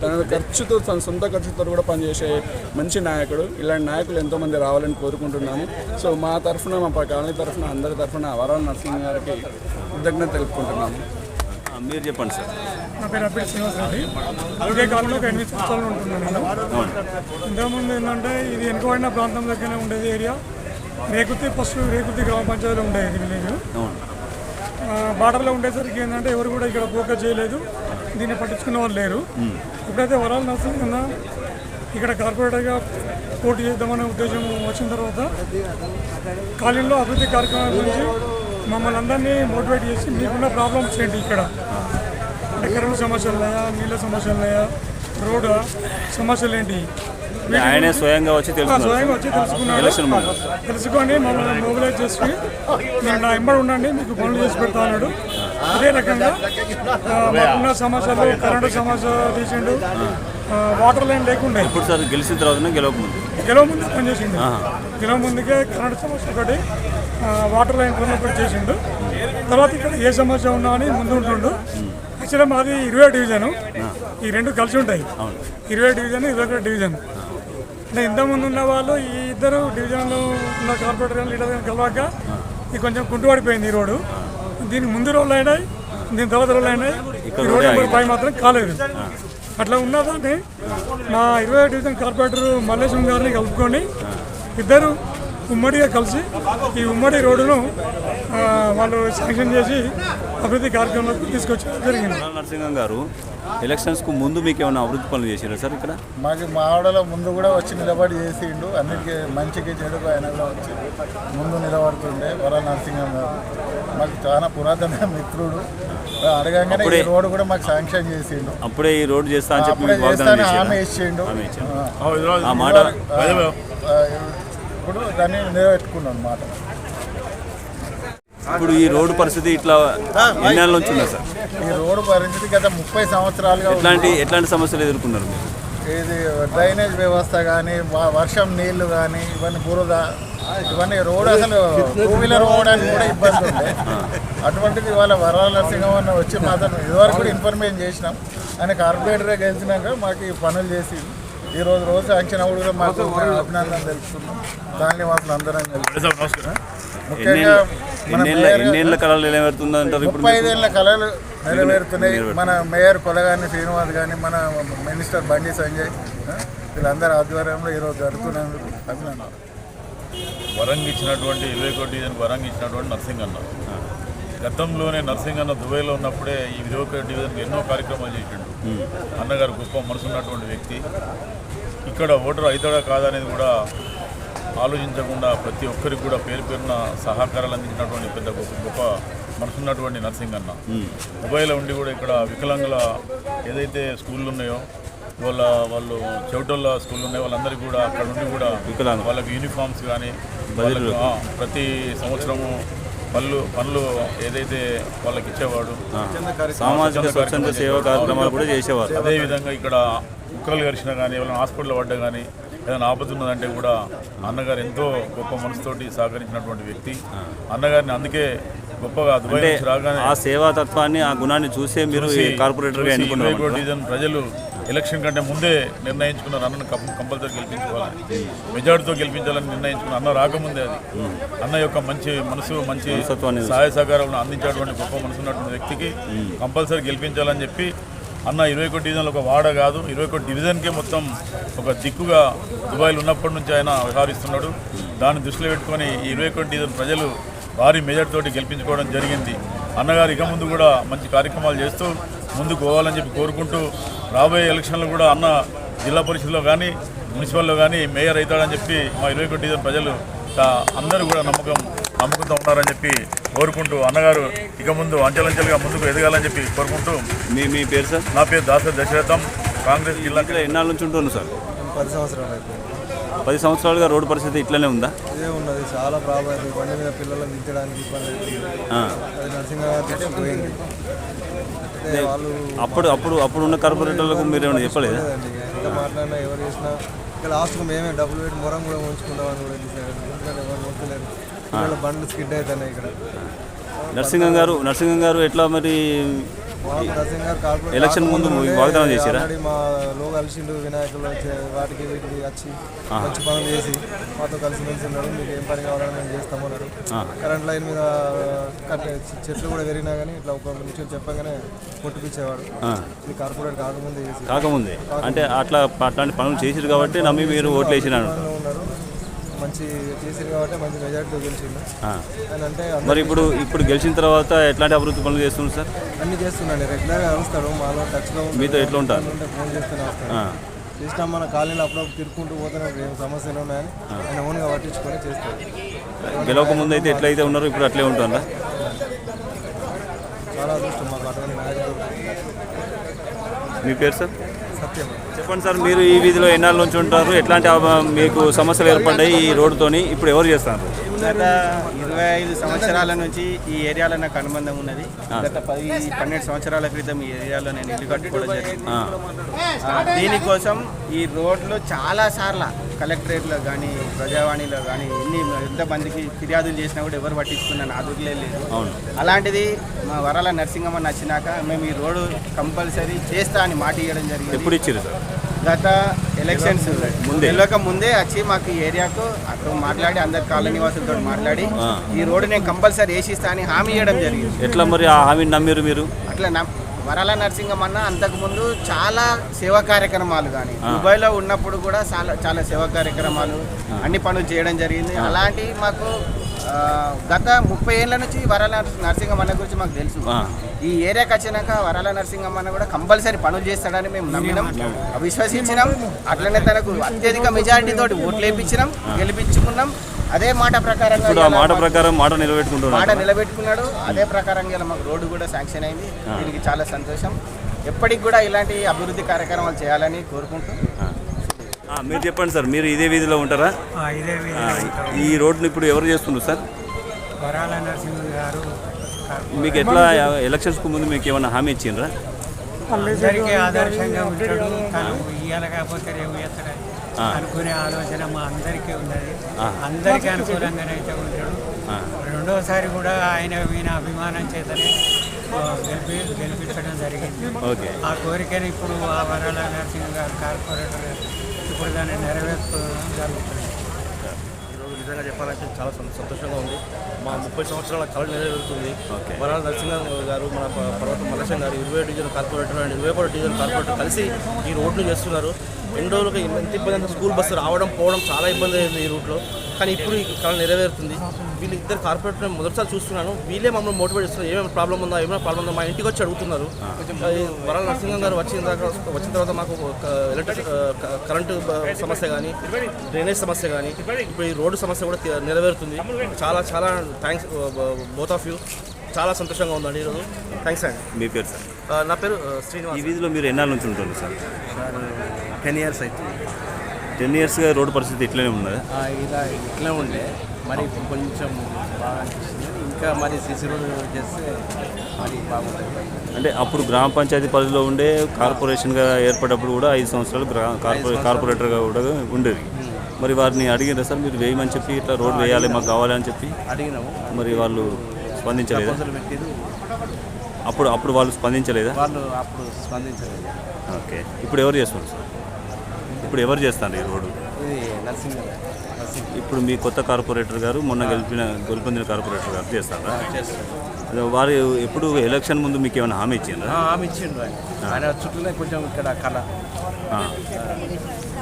తన సొంత ఖర్చుతో కూడా పనిచేసే మంచి నాయకుడు. ఇలాంటి నాయకులు ఎంతోమంది రావాలని కోరుకుంటున్నాము. సో మా తరఫున, మా కాలనీ తరఫున, అందరి తరఫున వరాల నరసింహ గారికి కృతజ్ఞత తెలుపుకుంటున్నాము. మీరు చెప్పండి సార్. నా పేరు అబ్బి శ్రీనివాసరెడ్డి. ఇదే కాలంలో 8 సంవత్సరాలు ఉంటున్నాను నేను. ఇంతకుముందు ఏంటంటే ఇది వెనుకబడిన ప్రాంతం దగ్గరనే ఉండేది ఏరియా. రేకుర్తి గ్రామ పంచాయతీలో ఉండేది విలేజ్. బార్డర్లో ఉండేసరికి ఏంటంటే ఎవరు కూడా ఇక్కడ ఫోకస్ చేయలేదు, దీన్ని పట్టించుకున్న వాళ్ళు లేరు. ఎప్పుడైతే వరాల నరసింహ ఇక్కడ కార్పొరేటర్గా పోటీ చేద్దామనే ఉద్దేశం వచ్చిన తర్వాత కాలనీలో అభివృద్ధి కార్యక్రమాల గురించి మమ్మల్ని అందరినీ మోటివేట్ చేసి మీకున్న ప్రాబ్లమ్స్ ఏంటి, ఇక్కడ కరెంటు సమస్యలు ఉన్నాయా, నీళ్ళ సమస్యలు ఉన్నాయా, రోడ్ సమస్యలు ఏంటి, ఆయనే స్వయంగా వచ్చి తెలుసుకున్నాడు. తెలుసుకొని మమ్మల్ని మొబిలైజ్ చేసి మీరు నా ఎంబడి ఉండండి, మీకు పనులు చేసి పెడతా అన్నాడు. అదే రకంగా మాకున్న సమస్యలు, కరెంటు సమస్య తీసిండు, వాటర్ లైన్ లేకుండా ఇప్పుడు సార్ గెలిచిన తర్వాత గెలవముందే పనిచేసిండు. గెలవముందుకే కరెంటు సమస్య ఒకటి, వాటర్ లైన్ ఒకటి చేసిండు. తర్వాత ఇక్కడ ఏ సమస్య ఉన్నా అని ముందు ఉంటుండు. యాక్చువల్గా మాది 20 డివిజను, ఈ రెండు కలిసి ఉంటాయి. 20 డివిజన్, 21 డివిజన్. అంటే ఇంతకుముందు ఉన్న వాళ్ళు ఈ ఇద్దరు డివిజన్లో ఉన్న కార్పొరేటర్ కానీ లీడర్ కానీ కలవాక ఇది కొంచెం కుంటుపడిపోయింది ఈ రోడ్డు. దీనికి ముందు రోడ్లు అయినాయి, దీని తర్వాత రోడ్లు అయినాయి, ఈ రోడ్ నెంబర్ 5 మాత్రం కాలేదు. అట్లా ఉన్నదాన్ని మా 20 డివిజన్ కార్పొరేటర్ మల్లేశం గారిని కలుపుకొని ఇద్దరు ఉమ్మడిగా కలిసి ఈ ఉమ్మడి రోడ్డును వాళ్ళు శాంక్షన్ చేసి అభివృద్ధి కార్యక్రమాలకు తీసుకొచ్చడం జరిగింది. నరసింహం గారు ఎలక్షన్స్కు ముందు మీకు ఏమైనా అభివృద్ధి పనులు చేసారా సార్? ఇక్కడ మాకు మా ఆవిడలో ముందు కూడా వచ్చి నిలబడి చేసిండు. అన్నిటికీ మంచికి చెడుకు ఆయన కూడా వచ్చి ముందు నిలబడుతుండే. వరాల నరసింహం గారు మాకు చాలా పురాతన మిత్రుడు. అడగంగానే ఈ రోడ్డు కూడా మాకు శాంక్షన్ చేసిండు. అప్పుడే ఈ రోడ్డు చేస్తా అని చెప్పి హామీ ఇచ్చిండు. మాట ఇప్పుడు దాన్ని నెరవేర్చుకున్నాం మాట. ఇప్పుడు ఈ రోడ్డు పరిస్థితి ఇట్లా ఎన్నేళ్ళ నుంచి ఉన్నా సార్? ఈ రోడ్డు పరిస్థితి గత 30 సంవత్సరాలుగా ఎట్లాంటి సమస్యలు ఎదుర్కొన్నారు మీరు? ఇది డ్రైనేజ్ వ్యవస్థ కానీ వర్షం నీళ్లు కానీ ఇవన్నీ బురద ఇవన్నీ రోడ్ అసలు 2 వీలర్ పోవడానికి కూడా ఇబ్బంది ఉంది. అటువంటిది ఇవాళ వరాల నరసింహన్న వచ్చి మాత్రం ఇదివరకు కూడా ఇన్ఫర్మేషన్ చేసినాం. ఆయన కార్పొరేటర్గా గెలిచినాక మాకు ఈ పనులు చేసి రోజు శాంక్షన్ అవ్వడం కూడా మాకు అభినందన తెలుపుతున్నాం. దాన్ని మాత్రం అందరం కలిసి ముఖ్యంగా మన 35 ఏళ్ళ కళలు నెరవేరుతున్నాయి. మన మేయర్ కొలగాని శ్రీనివాస్ కానీ మన మినిస్టర్ బండి సంజయ్ వీళ్ళందరూ ఆధ్వర్యంలో ఈరోజు జరుగుతున్నందుకు అభినందనలు. వరంగి ఇచ్చినటువంటి 21 డివిజన్ వరంగి ఇచ్చినటువంటి నర్సింగన్న గతంలోనే నర్సింగన్న దుబాయ్లో ఉన్నప్పుడే ఈ 21 డివిజన్కి ఎన్నో కార్యక్రమాలు చేసిండు. అన్నగారు గొప్ప మనసు ఉన్నటువంటి వ్యక్తి. ఇక్కడ ఓటర్ అవుతాడా కాదనేది కూడా ఆలోచించకుండా ప్రతి ఒక్కరికి కూడా పేరున సహకారాలు అందించినటువంటి పెద్ద గొప్ప మనసున్నటువంటి నర్సింగన్న దుబాయ్లో ఉండి కూడా ఇక్కడ వికలాంగుల ఏదైతే స్కూళ్ళు ఉన్నాయో వాళ్ళు చెవిటోళ్ళ స్కూళ్ళు ఉన్నాయో వాళ్ళందరికీ కూడా అక్కడ నుండి కూడా వాళ్ళకి యూనిఫామ్స్ కానీ ప్రతి సంవత్సరము పనులు ఏదైతే వాళ్ళకి ఇచ్చేవాడు సామాజిక స్వచ్ఛంద సేవా కార్యక్రమాలు కూడా చేసేవారు. అదేవిధంగా ఇక్కడ కుక్కలు కరిచినా కానీ ఎవరైనా హాస్పిటల్ పడ్డా కానీ ఏదైనా ఆపదున్నదంటే కూడా అన్నగారు ఎంతో గొప్ప మనసుతోటి సహకరించినటువంటి వ్యక్తి. అన్నగారిని అందుకే గొప్పగా దుబాయ్ నుంచి రాగానే ఆ సేవా తత్వాన్ని ఆ గుణాన్ని చూసే మీరు కార్పొరేటర్గా ఎన్నుకున్నారు. డివిజన్ ప్రజలు ఎలక్షన్ కంటే ముందే నిర్ణయించుకున్నారు అన్నను కంపల్సరీ గెలిపించుకోవాలి, మెజార్టీతో గెలిపించాలని నిర్ణయించుకున్నారు. అన్న రాకముందే అది అన్న యొక్క మంచి సహాయ సహకారాలను అందించేటువంటి గొప్ప మనసు ఉన్నటువంటి వ్యక్తికి కంపల్సరీ గెలిపించాలని చెప్పి అన్న 21 డివిజన్లో ఒక వాడ కాదు 21 డివిజన్కే మొత్తం ఒక దిక్కుగా దుబాయ్లో ఉన్నప్పటి నుంచి ఆయన వ్యవహరిస్తున్నాడు. దాన్ని దృష్టిలో పెట్టుకొని ఈ 21 డివిజన్ ప్రజలు భారీ మెజార్టీతోటి గెలిపించుకోవడం జరిగింది. అన్నగారు ఇక ముందు కూడా మంచి కార్యక్రమాలు చేస్తూ ముందుకు పోవాలని చెప్పి కోరుకుంటూ రాబోయే ఎలక్షన్లు కూడా అన్న జిల్లా పరిషత్లో కానీ మున్సిపల్లో కానీ మేయర్ అవుతాడని చెప్పి మా 21 డివిజన్ ప్రజలు అందరూ కూడా నమ్మకంతో ఉన్నారని చెప్పి కోరుకుంటూ అన్నగారు ఇక ముందు అంచెలంచెలుగా ముందుకు ఎదగాలని చెప్పి కోరుకుంటూ మీ పేరు సార్? నా పేరు దాసరి దశరథం, కాంగ్రెస్ జిల్లా. ఎన్నాళ్ళ నుంచి ఉంటున్నారు సార్? 10 సంవత్సరాలు అయిపోయింది. 10 సంవత్సరాలుగా రోడ్డు పరిస్థితి ఇట్లనే ఉందా? ఇదే ఉన్నది, చాలా ప్రాబ్లం అవుతుంది. బండి మీద పిల్లలను దించడానికి ఇబ్బంది అవుతుంది. అది నరసింహ పోయింది. అప్పుడు ఉన్న కార్పొరేటర్లకు మీరు ఏమైనా చెప్పలేదా? ఎంత మాట్లాడినా ఎవరు చేసినా ఇక లాస్ట్కు మేమే డబ్బులు పెట్టి మొరం కూడా ఉంచుకుంటామని కూడా డిసైడ్. ఎందుకంటే ఎవరు మొత్తలేరు, పిల్లల బండ్లు స్కిడ్ అవుతున్నాయి. ఇక్కడ నరసింహం గారు ఎట్లా మరి నరసింహ గారు కార్పొరేట్ ఎలక్షన్ ముందు వాగ్దానం చేశారా? మా లో కలిసిండు వినాయకులు వాటికి వీటికి వచ్చి మంచి పనులు చేసి మాతో కలిసి మెలిసి ఉన్నాడు. మీకు ఏం పని కావాలని మేము చేస్తామన్నాడు. కరెంట్ లైన్ మీద చెట్లు కూడా పెరిగినా కానీ ఇట్లా ఒక నిమిషం చెప్పగానే కొట్టుపిచ్చేవాడు. ఇది కార్పొరేట్ కాకముందే అంటే అట్లాంటి పనులు చేసారు కాబట్టి నమ్మి మీరు ఓట్లు వేసినారు. ఉన్నారు, మంచి చేసారు కాబట్టి మంచి మెజార్టీతో గెలిచిండు. అంటే మరి ఇప్పుడు గెలిచిన తర్వాత ఎట్లాంటి అభివృద్ధి పనులు చేస్తున్నారు సార్? అన్ని చేస్తున్నాండి, రెగ్యులర్గా వస్తాడు, మాలో టచ్లో మీతో ఎట్లా ఉంటారు? ఫోన్ చేస్తూనే వస్తాడు. చేసినా మన కాలనీలో అప్పుడప్పుడు తిరుక్కుంటూ పోతే ఏం సమస్యలు ఉన్నాయని ఆయన ఓన్గా పట్టించుకొని చేస్తాడు. గెలవక ముందు అయితే ఎట్లయితే ఉన్నారో ఇప్పుడు అట్లే ఉంటుందా? చాలా అదృష్టం మాకు అటువంటి నాయకుడు. మీ పేరు సార్? సత్యం. చెప్పండి సార్, మీరు ఈ వీధిలో ఎన్నాళ్ళ నుంచి ఉంటారు? ఎట్లాంటి మీకు సమస్యలు ఏర్పడ్డాయి ఈ రోడ్డుతోని? ఇప్పుడు ఎవరు చేస్తారు? గత 25 సంవత్సరాల నుంచి ఈ ఏరియాలో నాకు అనుబంధం ఉన్నది. గత 12 సంవత్సరాల క్రితం ఈ ఏరియాలో నేను ఇల్లు కట్టుకోవడం జరిగింది. దీనికోసం ఈ రోడ్లు చాలాసార్లు కలెక్టరేట్లో కానీ ప్రజావాణిలో కానీ ఎంతమందికి ఫిర్యాదులు చేసినా కూడా ఎవరు పట్టించుకున్న నాదులే లేదు. అలాంటిది మా వరాల నరసింహమ్మ నచ్చినాక మేము ఈ రోడ్డు కంపల్సరీ చేస్తా అని మాట ఇవ్వడం జరిగింది. ఎప్పుడు ఇచ్చారు సార్? గత ఎలక్షన్స్ వెళ్ళక ముందే వచ్చి మాకు ఈ ఏరియాకు అక్కడ మాట్లాడి అందరు కాలనీ నివాసులతో మాట్లాడి ఈ రోడ్డు నేను కంపల్సరీ వేసిస్తా అని హామీ ఇవ్వడం జరిగింది. ఎట్లా మరి ఆ హామీని నమ్మిరు మీరు? అట్లా వరాల నరసింహమ్మ అంతకుముందు చాలా సేవా కార్యక్రమాలు కానీ దుబాయ్లో ఉన్నప్పుడు కూడా చాలా సేవా కార్యక్రమాలు అన్ని పనులు చేయడం జరిగింది. అలాంటి మాకు గత 30 ఏళ్ళ నుంచి వరాల నరసింహమ్మ గురించి మాకు తెలుసు. ఈ ఏరియాకి వచ్చినాక వరాల నరసింహమ్మ కూడా కంపల్సరీ పనులు చేస్తాడని మేము నమ్మినాం, విశ్వసించినాం. అట్లనే తనకు అత్యధిక మెజారిటీతో ఓట్లు వేయించినాం, గెలిపించుకున్నాం. అదే మాట ప్రకారం మాట నిలబెట్టుకున్నాడు. అదే ప్రకారంగా మాకు రోడ్డు కూడా శాంక్షన్ అయింది. దీనికి చాలా సంతోషం. ఎప్పటికి కూడా ఇలాంటి అభివృద్ధి కార్యక్రమాలు చేయాలని కోరుకుంటూ. మీరు చెప్పండి సార్, మీరు ఇదే వీధిలో ఉంటారా? ఈ రోడ్డుని ఇప్పుడు ఎవరు చేస్తున్నారు సార్? వరాల నరసింహ గారు మీకు ఎట్లా ఎలక్షన్స్కు ముందు మీకు ఏమైనా హామీ ఇచ్చిండ్రా? అందరికీ ఆదర్శంగా ఉంటాడు, తను ఇయ్యాలి కాకపోతే రేపు ఎత్తడం అనుకునే ఆలోచన మా అందరికీ ఉన్నది. అందరికీ అనుకూలంగానే అయితే ఉంటాడు. రెండోసారి కూడా ఆయన మీద అభిమానం చేతనే గెలిపించడం జరిగింది. ఆ కోరికను ఇప్పుడు ఆ వరాల నరసింహ గారు కార్పొరేటర్ ఇప్పుడు దాన్ని నెరవేర్చడం జరుగుతుంది. ఈరోజు నిజంగా చెప్పాలంటే చాలా సంతోషంగా ఉంది. మా 30 సంవత్సరాల కళ నెరవేరుతుంది. వరాల నరసింహ గారు, మన పర్వతం మల్లేశం గారు 20 division corporator and 21 division corporator కలిసి ఈ రోడ్ను చేస్తున్నారు. ఎన్ని రోజులుగా ఎంత ఇబ్బంది అంటే స్కూల్ బస్సు రావడం పోవడం చాలా ఇబ్బంది అయింది ఈ రూట్లో. కానీ ఇప్పుడు ఈ కళ నెరవేరుతుంది. వీళ్ళిద్దరు కార్పొరేటర్ మొదటిసారి చూస్తున్నాను. వీళ్ళే మమ్మల్ని మోటివేట్ చేస్తున్నారు. ఏమైనా ప్రాబ్లం ఉందా, ఏమైనా ప్రాబ్లం ఉందా, మా ఇంటికి వచ్చి అడుగుతున్నారు. వరాల నరసింహం గారు వచ్చిన తర్వాత మాకు ఎలక్ట్రిక్ కరెంటు సమస్య కానీ, డ్రైనేజ్ సమస్య కానీ, ఇప్పుడు ఈ రోడ్డు సమస్య కూడా నెరవేరుతుంది. చాలా చాలా థ్యాంక్స్ బోత్ ఆఫ్ యూ. చాలా సంతోషంగా ఉందండి ఈరోజు. థ్యాంక్స్ అండి. మీ పేరు సార్? నా పేరు శ్రీనివాస్. ఈ వీధిలో మీరు ఎన్నాళ్ళ నుంచి ఉంటుంది సార్? 10 years అవుతుంది. 10 yearsగా రోడ్డు పరిస్థితి ఇట్లనే ఉన్నదా? ఇలా ఇట్లా ఉండే మరి ఇప్పుడు కొంచెం బాగా అనిపిస్తుంది. ఇంకా మరి సిసి రోడ్ చేస్తే మరి బాగుంటుంది. అంటే అప్పుడు గ్రామ పంచాయతీ పరిధిలో ఉండే కార్పొరేషన్గా ఏర్పడినప్పుడు కూడా 5 సంవత్సరాలు కార్పొరేటర్గా కూడా ఉండేది. మరి వారిని అడిగినారా సార్ మీరు వేయమని చెప్పి, ఇట్లా రోడ్ వేయాలి మాకు కావాలని చెప్పి? అడిగినాము. మరి వాళ్ళు స్పందించలేదా? అప్పుడు వాళ్ళు స్పందించలేదా? వాళ్ళు అప్పుడు స్పందించలేదు. ఓకే. ఇప్పుడు ఎవరు చేస్తున్నారు సార్? ఇప్పుడు ఎవరు చేస్తారు ఈ రోడ్డు? ఇది నరసింహ. ఇప్పుడు మీ కొత్త కార్పొరేటర్ గారు, మొన్న గెలుపొందిన కార్పొరేటర్ గారు చేస్తారా? వారు ఎప్పుడు ఎలక్షన్ ముందు మీకు ఏమైనా హామీ ఇచ్చిందా? హామీ ఇచ్చిండ్రు. ఆయన చుట్టూనే కొంచెం ఇక్కడ కళ.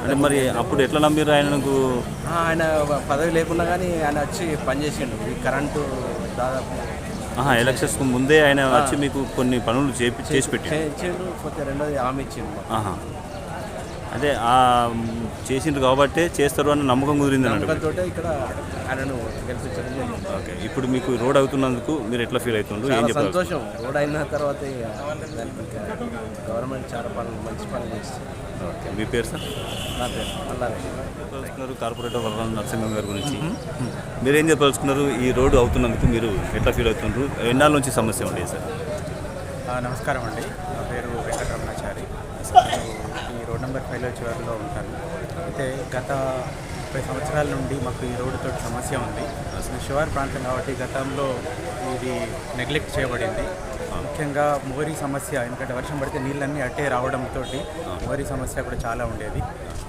అంటే మరి అప్పుడు ఎట్లా నమ్మిరు ఆయనకు? ఆయన పదవి లేకున్నా కానీ ఆయన వచ్చి పనిచేసిండు. ఈ కరెంటు దాదాపు ఎలక్షన్స్కు ముందే ఆయన వచ్చి మీకు కొన్ని పనులు చేసి పెట్టిండు. పోతే రెండోది హామీ ఇచ్చిండు. అదే చేసిండ్రు కాబట్టి చేస్తారు అన్న నమ్మకం కుదిరింది నమ్మకంతో ఇక్కడ ఆయనను గెలిపించడం జరిగింది. ఓకే. ఇప్పుడు మీకు రోడ్ అవుతున్నందుకు మీరు ఎట్లా ఫీల్ అవుతుండ్రు? ఏం చెప్పారు? సంతోషం. రోడ్ అయిన తర్వాత గవర్నమెంట్ చాలా పనులు మంచి పనులు చేస్తుంది. ఓకే. మీ పేరు సార్? నా పేరు మల్లారెడ్డి. కార్పొరేటర్ వరాల నరసింహం గారి గురించి మీరేం చెప్పదలుచుకున్నారు? ఈ రోడ్డు అవుతున్నందుకు మీరు ఎట్లా ఫీల్ అవుతున్నారు? ఎన్నాళ్ళ నుంచి సమస్య ఉండేది సార్? నమస్కారం అండి. నా పేరు వెంకటరమణాచారి. ఈ రోడ్ నెంబర్ 5 చివరిలో ఉంటాను. అయితే గత 30 సంవత్సరాల నుండి మాకు ఈ రోడ్డుతో సమస్య ఉంది. శివారు ప్రాంతం కాబట్టి గతంలో ఇది నెగ్లెక్ట్ చేయబడింది. ముఖ్యంగా మోరీ సమస్య, ఎందుకంటే వర్షం పడితే నీళ్ళన్నీ అట్టే రావడంతో మోరీ సమస్య కూడా చాలా ఉండేది.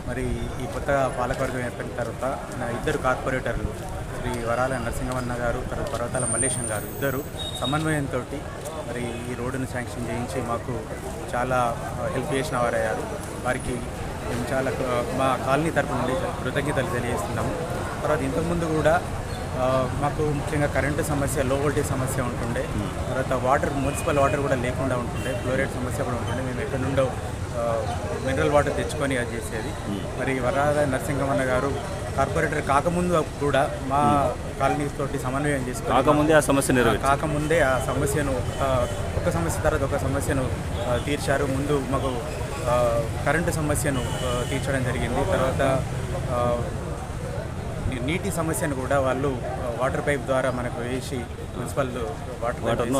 మరి ఈ కొత్త పాలకవర్గం ఏర్పడిన తర్వాత నా ఇద్దరు కార్పొరేటర్లు శ్రీ వరాల నరసింహన్న గారు, తర్వాత పర్వతాల మల్లేశం గారు ఇద్దరు సమన్వయంతో మరి ఈ రోడ్డును శాంక్షన్ చేయించి మాకు చాలా హెల్ప్ చేసిన వారయ్యారు. వారికి మేము చాలా మా కాలనీ తరపు నుండి కృతజ్ఞతలు తెలియజేస్తున్నాము. తర్వాత ఇంతకుముందు కూడా మాకు ముఖ్యంగా కరెంటు సమస్య, లో వోల్టేజ్ సమస్య ఉంటుండే. తర్వాత వాటర్, మున్సిపల్ వాటర్ కూడా లేకుండా ఉంటుండే. ఫ్లోరైడ్ సమస్య కూడా ఉంటుండే. మేము ఎక్కడి నుండో మినరల్ వాటర్ తెచ్చుకొని అది చేసేది. మరి వరాల నరసింహన్న గారు కార్పొరేటర్ కాకముందు కూడా మా కాలనీ తోటి సమన్వయం చేసుకుని కాకముందే ఆ సమస్యను ఒక సమస్య తర్వాత ఒక సమస్యను తీర్చారు. ముందు మాకు కరెంటు సమస్యను తీర్చడం జరిగింది. తర్వాత నీటి సమస్యను కూడా వాళ్ళు వాటర్ పైప్ ద్వారా మనకు వేసి మున్సిపల్ వాటర్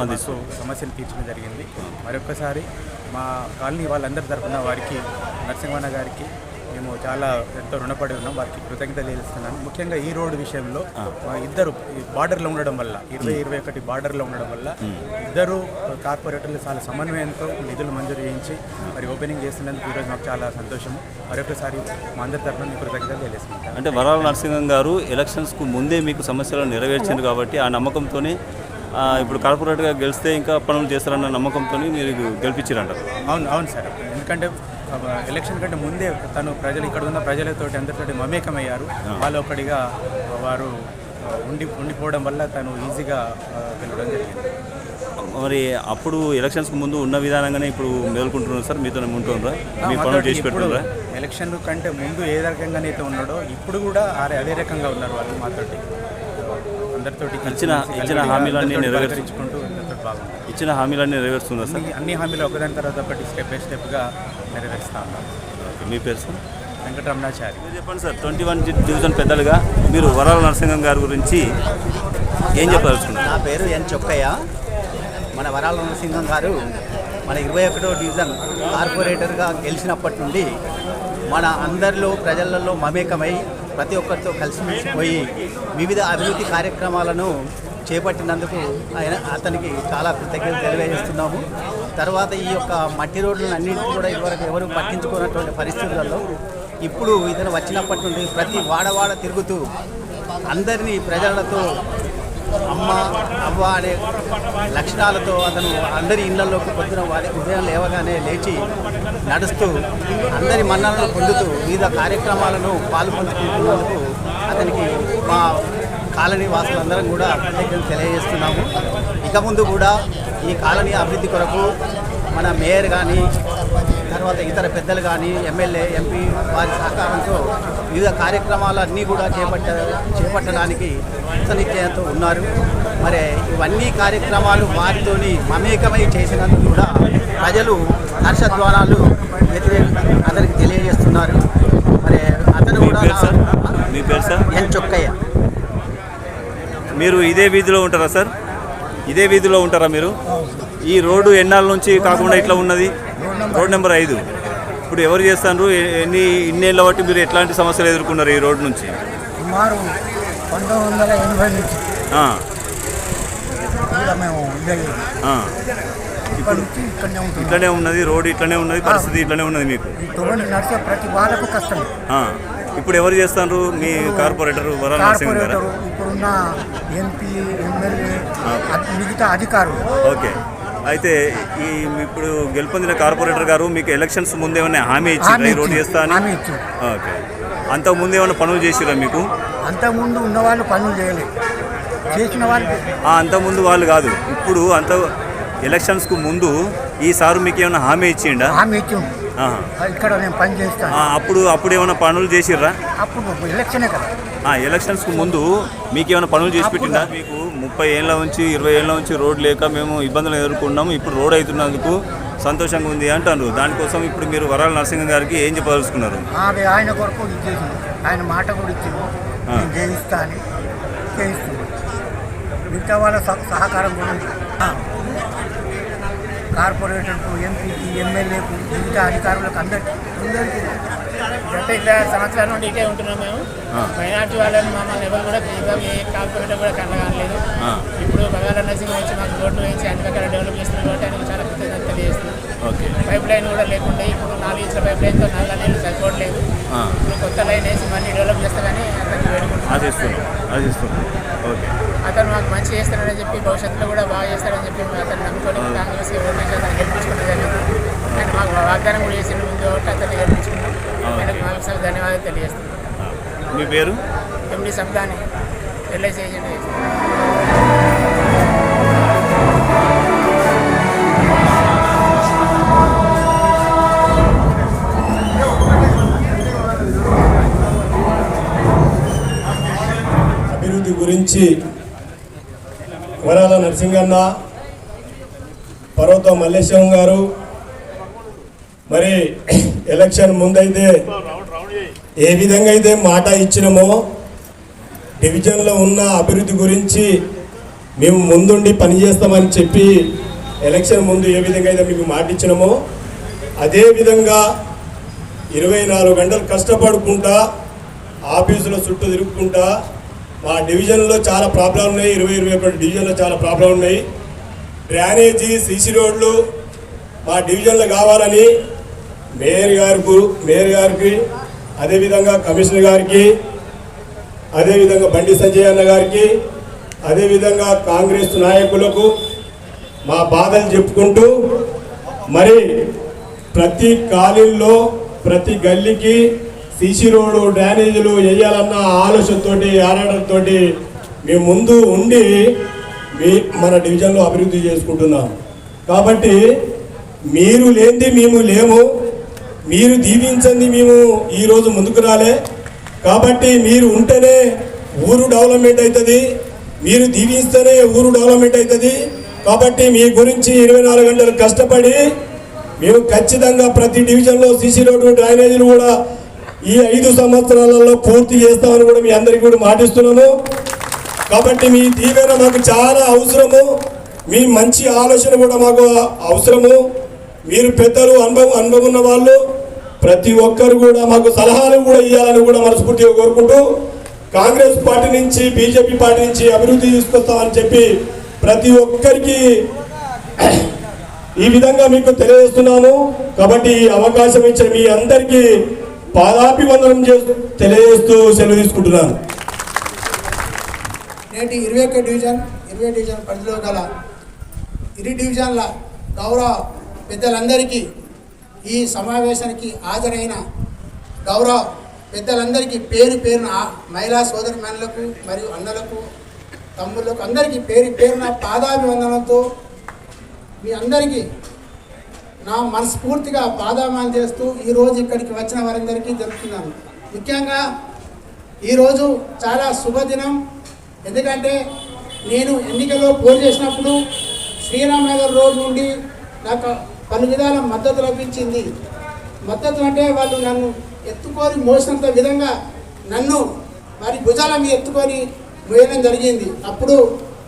సమస్యను తీర్చడం జరిగింది. మరొకసారి మా కాలనీ వాళ్ళందరి తరఫున వారికి, నరసింహన్న గారికి మేము చాలా ఎంతో రుణపడి ఉన్నాం. వారికి కృతజ్ఞతలు తెలుస్తున్నాను. ముఖ్యంగా ఈ రోడ్డు విషయంలో ఇద్దరు బార్డర్లో ఉండడం వల్ల, 20-21 బార్డర్లో ఉండడం వల్ల ఇద్దరు కార్పొరేటర్లు చాలా సమన్వయంతో నిధులు మంజూరు చేయించి మరి ఓపెనింగ్ చేస్తున్నందుకు ఈరోజు మాకు చాలా సంతోషము. మరొకసారి మా అందరి తరఫున కృతజ్ఞతలు తెలుస్తున్నాను. అంటే వరాల నరసింహం గారు ఎలక్షన్స్కు ముందే మీకు సమస్యలను నెరవేర్చింది కాబట్టి ఆ నమ్మకంతోనే ఇప్పుడు కార్పొరేటర్గా గెలిస్తే ఇంకా పనులు చేస్తారన్న నమ్మకంతో మీరు గెలిపించారంటారు? అవును సార్. ఎందుకంటే ఎలక్షన్ కంటే ముందే తను ఇక్కడ ఉన్న ప్రజలతోటి అందరితోటి మమేకమయ్యారు. వాళ్ళు ఒకటిగా వారు ఉండిపోవడం వల్ల తను ఈజీగా గెలవడం జరిగింది. మరి అప్పుడు ఎలక్షన్స్కి ముందు ఉన్న విధానంగానే ఇప్పుడు మేల్కుంటున్నారు సార్? మీతో ఉంటున్నారా? మీ పనులు చేసి పెట్టుకున్నారా? ఎలక్షన్ కంటే ముందు ఏ రకంగానైతే ఉన్నాడో ఇప్పుడు కూడా అదే రకంగా ఉన్నారు వాళ్ళు. మాతోటి అందరితోటి ఇచ్చిన హామీలన్నీ నెరవేర్చుకుంటూ బాగుంది. ఇచ్చిన హామీలన్నీ నెరవేరుస్తున్నారు సార్? అన్ని హామీలు ఒకదాని తర్వాత ఒకటి స్టెప్ బై స్టెప్గా నెరవేరుస్తా ఉన్నారు. మీ పేరు సార్? వెంకటరమణాచారి. చెప్పండి సార్, 21 డివిజన్ పెద్దలుగా మీరు వరాల నరసింహం గారి గురించి ఏం చెప్పదలుచుకున్నారు? నా పేరు ఎన్ చొక్కయ్య. మన వరాల నరసింహం గారు మన 21వ డివిజన్ కార్పొరేటర్గా గెలిచినప్పటి నుండి మన అందరిలో ప్రజలలో మమేకమై ప్రతి ఒక్కరితో కలిసిమెలిసిపోయి వివిధ అభివృద్ధి కార్యక్రమాలను చేపట్టినందుకు అతనికి చాలా కృతజ్ఞతలు తెలియజేస్తున్నాము. తర్వాత ఈ యొక్క మట్టి రోడ్లను అన్నింటినీ కూడా ఇదివరకు ఎవరు పట్టించుకున్నటువంటి పరిస్థితులలో ఇప్పుడు ఇతను వచ్చినప్పటి నుండి ప్రతి వాడవాడ తిరుగుతూ అందరినీ ప్రజలతో అమ్మ అవ్వ అనే లక్షణాలతో అతను అందరి ఇళ్లలోకి పొద్దున ఉదయం లేవగానే లేచి నడుస్తూ అందరి మన్ననలు పొందుతూ వివిధ కార్యక్రమాలను పాల్పంచుకుంటున్నందుకు అతనికి మా కాలనీ వాసులందరం కూడా కృతజ్ఞతలు తెలియజేస్తున్నాము. ఇక ముందు కూడా ఈ కాలనీ అభివృద్ధి కొరకు మన మేయర్ కానీ తర్వాత ఇతర పెద్దలు కానీ ఎమ్మెల్యే ఎంపీ వారి సహకారంతో వివిధ కార్యక్రమాలన్నీ కూడా చేపట్టడానికి కృతనిశ్చయంతో ఉన్నారు. మరి ఇవన్నీ కార్యక్రమాలు వారితోని మమేకమై చేసినందుకు కూడా ప్రజలు హర్షధ్వానాలు అతనికి తెలియజేస్తున్నారు. మరి అతను కూడా మీ పేరు సార్? ఎన్ చొక్కయ్య. మీరు ఇదే వీధిలో ఉంటారా సార్? ఇదే వీధిలో ఉంటారా మీరు? ఈ రోడ్డు ఎన్నాళ్ళ నుంచి కాకుండా ఇట్లా ఉన్నది? రోడ్ నెంబర్ 5 ఇప్పుడు ఎవరు చేస్తారు? ఇన్నేళ్ళ బట్టి మీరు ఎట్లాంటి సమస్యలు ఎదుర్కొన్నారు ఈ రోడ్డు నుంచి? సుమారు 1980 నుంచి ఇట్లనే ఉన్నది రోడ్డు, ఇట్లనే ఉన్నది పరిస్థితి, ఇట్లనే ఉన్నది మీకు నడిచే ప్రతి వాళ్ళకు కష్టం. ఇప్పుడు ఎవరు చేస్తారు? మీ కార్పొరేటర్ వరాల నరసింహం గారు, ఇప్పుడున్న ఎంపీ ఎమ్మెల్యే మిగతా అధికారులు. ఓకే. అయితే ఇప్పుడు గెలుపొందిన కార్పొరేటర్ గారు మీకు ఎలక్షన్స్ ముందు ఏమైనా హామీ ఇచ్చారా ఈ రోడ్డు చేస్తా అని? ఓకే. అంతకుముందు ఏమైనా పనులు చేసిరా మీకు? అంతకుముందు ఉన్న వాళ్ళు పనులు చేయలేదు, చేసిన వాళ్ళు అంతకుముందు వాళ్ళు కాదు, ఇప్పుడు ఎలక్షన్స్కు ముందు ఈసారి మీకు ఏమైనా హామీ ఇచ్చిండా? హామీ ఇచ్చిండు. ఇక్కడ నేను పని చేస్తాను. అప్పుడు ఏమైనా పనులు చేసిర్రా? అప్పుడు ఎలక్షనే కదా. ఎలక్షన్స్కు ముందు మీకు ఏమైనా పనులు చేసి పెట్టిందా? మీకు 30 ఏళ్ళ నుంచి 20 ఏళ్ళ నుంచి రోడ్ లేక మేము ఇబ్బందులు ఎదుర్కొన్నాము, ఇప్పుడు రోడ్ అవుతున్నందుకు సంతోషంగా ఉంది అంటారు. దానికోసం ఇప్పుడు మీరు వరాల నరసింహం గారికి ఏం చెప్పదలుచుకున్నారు? అది ఆయన కొరకు ఇచ్చేసింది, ఆయన మాట కూడా ఇచ్చింది, నేను చేయిస్తా అని చేయిస్తుంది. మిగతా వాళ్ళ సహకారం కూడా ఉంది. కార్పొరేటర్కు, ఎంపీకి, ఎమ్మెల్యేకు, మిగతా అధికారులకు అందరికీ గత 20 సంవత్సరాల నుండి ఇటే ఉంటున్నాం మేము. మైనార్టీ వాళ్ళని మమ్మల్ని ఎవరు కూడా ఏ కార్పొరేటర్ కూడా కనగాలేదు. ఇప్పుడు వరాల నరసింహం వచ్చి మాకు రోడ్లు వేసి అన్ని రకాల డెవలప్ చేస్తున్న కాబట్టి ఆయనకు చాలా కృతజ్ఞతలు తెలియజేస్తుంది. పైప్ లైన్ కూడా లేకుండా ఇప్పుడు 4 ఇంచుల పైప్ లైన్తో 4 నీళ్ళు సరిపోవట్లేదు. ఇప్పుడు కొత్త లైన్ వేసి మళ్ళీ డెవలప్ చేస్తామని అతను వేడుకుంటున్నాం. అతను మాకు మంచి చేస్తాడని చెప్పి భవిష్యత్తులో కూడా బాగా చేస్తాడని చెప్పి అతను నమ్ముకొని కాంగ్రెస్కి ఓటు వేసి అతను గెలిపించుకోవడం జరిగింది. ఆయన మాకు వాగ్దానం కూడా చేసిన ముందు కాబట్టి అతన్ని గెలిపించుకున్నాం. ఆయనకు మాకు ధన్యవాదాలు తెలియజేస్తున్నాం. మీ పేరు? ఎండి సందాని, ఎల్ఐసి ఏజెంట్. అభివృద్ధి గురించి వరాల నరసింహన్న, పర్వతం మల్లేశం గారు మరి ఎలక్షన్ ముందైతే ఏ విధంగా అయితే మాట ఇచ్చినామో డివిజన్లో ఉన్న అభివృద్ధి గురించి మేము ముందుండి పనిచేస్తామని చెప్పి ఎలక్షన్ ముందు ఏ విధంగా అయితే మీకు మాట ఇచ్చినామో అదేవిధంగా 24 గంటలు కష్టపడుకుంటా ఆఫీసులో చుట్టూ తిరుగుకుంటా మా డివిజన్లో చాలా ప్రాబ్లం ఉన్నాయి. 21 డివిజన్లో చాలా ప్రాబ్లం ఉన్నాయి. డ్రైనేజీ, సీసీ రోడ్లు మా డివిజన్లో కావాలని మేయర్ గారికి అదేవిధంగా కమిషనర్ గారికి అదేవిధంగా బండి సంజయ్ అన్న గారికి అదేవిధంగా కాంగ్రెస్ నాయకులకు మా బాధలు చెప్పుకుంటూ మరి ప్రతి కాలనీలో ప్రతి గల్లీకి సీసీ రోడ్డు డ్రైనేజీలు వేయాలన్న ఆలోచనతోటి ఆరాటంతో మేము ముందు ఉండి మన డివిజన్లో అభివృద్ధి చేసుకుంటున్నాం. కాబట్టి మీరు లేనిది మేము లేము, మీరు దీవించండి మేము ఈరోజు ముందుకు రాలే. కాబట్టి మీరు ఉంటేనే ఊరు డెవలప్మెంట్ అవుతుంది, మీరు దీవిస్తేనే ఊరు డెవలప్మెంట్ అవుతుంది. కాబట్టి మీ గురించి 24 గంటలు కష్టపడి మేము ఖచ్చితంగా ప్రతి డివిజన్లో సీసీ రోడ్డు డ్రైనేజీలు కూడా ఈ 5 సంవత్సరాలలో పూర్తి చేస్తామని కూడా మీ అందరికీ కూడా మాటిస్తున్నాము. కాబట్టి మీ దీవెన మాకు చాలా అవసరము, మీ మంచి ఆలోచన కూడా మాకు అవసరము. మీరు పెద్దలు అనుభవం ఉన్న వాళ్ళు ప్రతి ఒక్కరు కూడా మాకు సలహాలు కూడా ఇవ్వాలని కూడా మనస్ఫూర్తిగా కోరుకుంటూ, కాంగ్రెస్ పార్టీ నుంచి బీజేపీ పార్టీ నుంచి అభివృద్ధి తీసుకొస్తామని చెప్పి ప్రతి ఒక్కరికి ఈ విధంగా మీకు తెలియజేస్తున్నాను. కాబట్టి ఈ అవకాశం ఇచ్చిన మీ అందరికీ పాదాభివందనం చేస్తూ తెలియజేస్తూ సెలవు తీసుకుంటున్నాను. నేటి 21 డివిజన్ పరిధిలో గల 20 డివిజన్ల గౌరవ పెద్దలందరికీ, ఈ సమావేశానికి హాజరైన గౌరవ పెద్దలందరికీ పేరు పేరున మహిళా సోదరిమణులకు మరియు అన్నలకు తమ్ముళ్ళకు అందరికీ పేరున పాదాభివందనంతో మీ అందరికీ నా మనస్ఫూర్తిగా పాదాభివందనం చేస్తూ ఈరోజు ఇక్కడికి వచ్చిన వారందరికీ జరుపుతున్నాను. ముఖ్యంగా ఈరోజు చాలా శుభదినం. ఎందుకంటే నేను ఎన్నికల్లో పోటీ చేసినప్పుడు శ్రీరామ్ నగర్ రోడ్ నుండి నాకు పలు విధాల మద్దతు లభించింది. మద్దతు అంటే వాళ్ళు నన్ను ఎత్తుకొని మోసినంత విధంగా నన్ను వారి భుజాల మీద ఎత్తుకొని మోయడం జరిగింది. అప్పుడు